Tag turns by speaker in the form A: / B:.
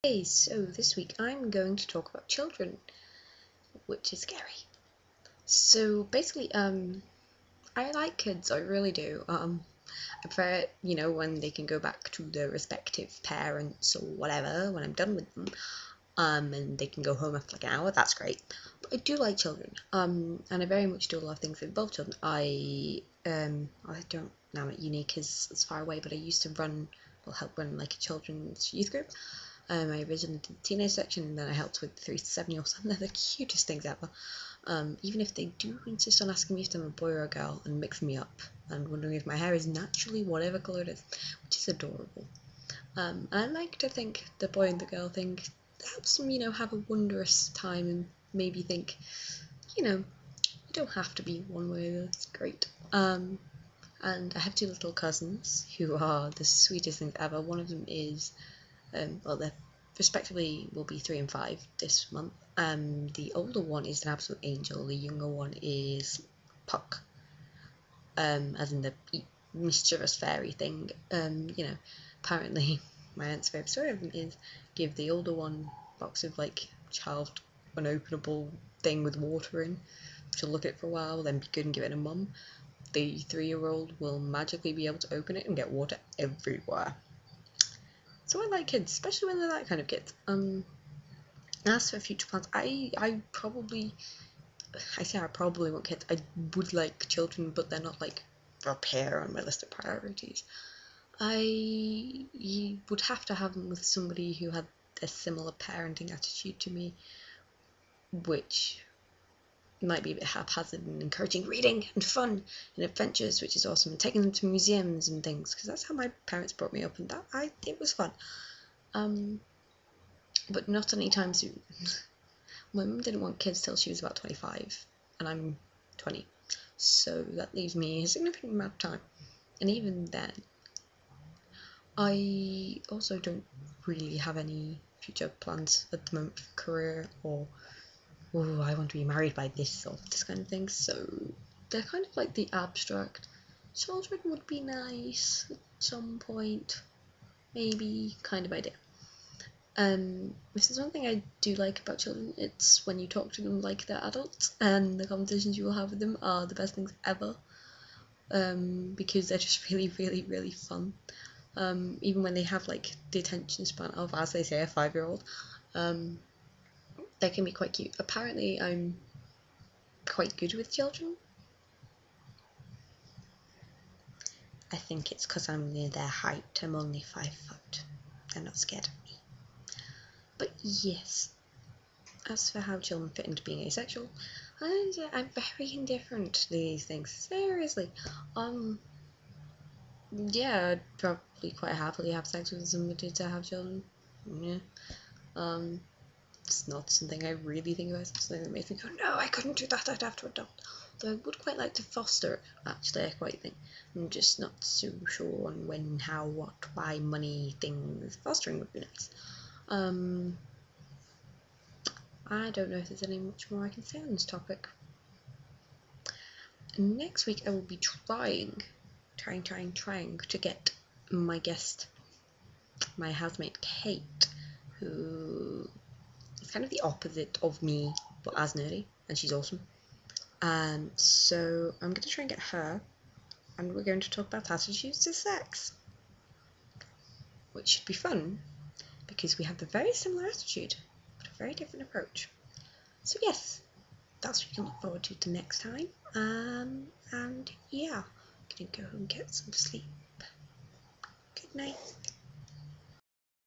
A: Hey, so this week I'm going to talk about children, which is scary. So basically, I like kids, I really do. I prefer it, when they can go back to their respective parents or whatever when I'm done with them. And they can go home after like an hour. That's great. But I do like children. And I very much do a lot of things that involve children. I don't now I'm at uni because it's far away, but I used to help run like a children's youth group. I originally did the teenage section, and then I helped with 3 to 7-year-olds, and they're the cutest things ever. Even if they do insist on asking me if I'm a boy or a girl and mix me up, and wondering if my hair is naturally whatever colour it is, which is adorable. And I like to think the boy and the girl thing helps them, have a wondrous time and maybe think, you don't have to be one way or the other. It's great. And I have 2 little cousins who are the sweetest things ever. One of them is they're respectively will be 3 and 5 this month. The older one is an absolute angel. The younger one is Puck, as in the mischievous fairy thing. Apparently my aunt's favourite story of them is give the older one a box of like child unopenable thing with water in. She'll look at it for a while, then be good and give it to mum. The 3-year-old will magically be able to open it and get water everywhere. So I like kids, especially when they're that kind of kids. As for future plans, I probably want kids. I would like children, but they're not like up here on my list of priorities. I would have to have them with somebody who had a similar parenting attitude to me, which might be a bit haphazard and encouraging reading and fun and adventures, which is awesome, and taking them to museums and things, because that's how my parents brought me up, and it was fun. But not anytime soon. My mum didn't want kids till she was about 25, and I'm 20, so that leaves me a significant amount of time. And even then, I also don't really have any future plans at the moment for career or I want to be married by this or this kind of thing, so they're kind of like the abstract. Children would be nice at some point, maybe, kind of idea. If there's one thing I do like about children, it's when you talk to them like they're adults, and the conversations you will have with them are the best things ever, because they're just really, really, really fun. Even when they have like the attention span of, as they say, a 5-year-old, they can be quite cute. Apparently, I'm quite good with children. I think it's because I'm near their height. I'm only 5 foot. They're not scared of me. But yes, as for how children fit into being asexual, I'm very indifferent to these things. Seriously. Yeah, I'd probably quite happily have sex with somebody to have children. Yeah. It's not something I really think about. It's something that makes me go, no, I couldn't do that, I'd have to adopt. Though I would quite like to foster it, actually, I quite think. I'm just not so sure on when, how, what, why, money, things. Fostering would be nice. I don't know if there's any much more I can say on this topic. Next week I will be trying to get my guest, my housemate Kate, who is kind of the opposite of me, but as nerdy, and she's awesome. So I'm going to try and get her, and we're going to talk about attitudes to sex, which should be fun, because we have the very similar attitude, but a very different approach. So yes, that's what you can look forward to next time. And yeah, I'm gonna go and get some sleep. Good night.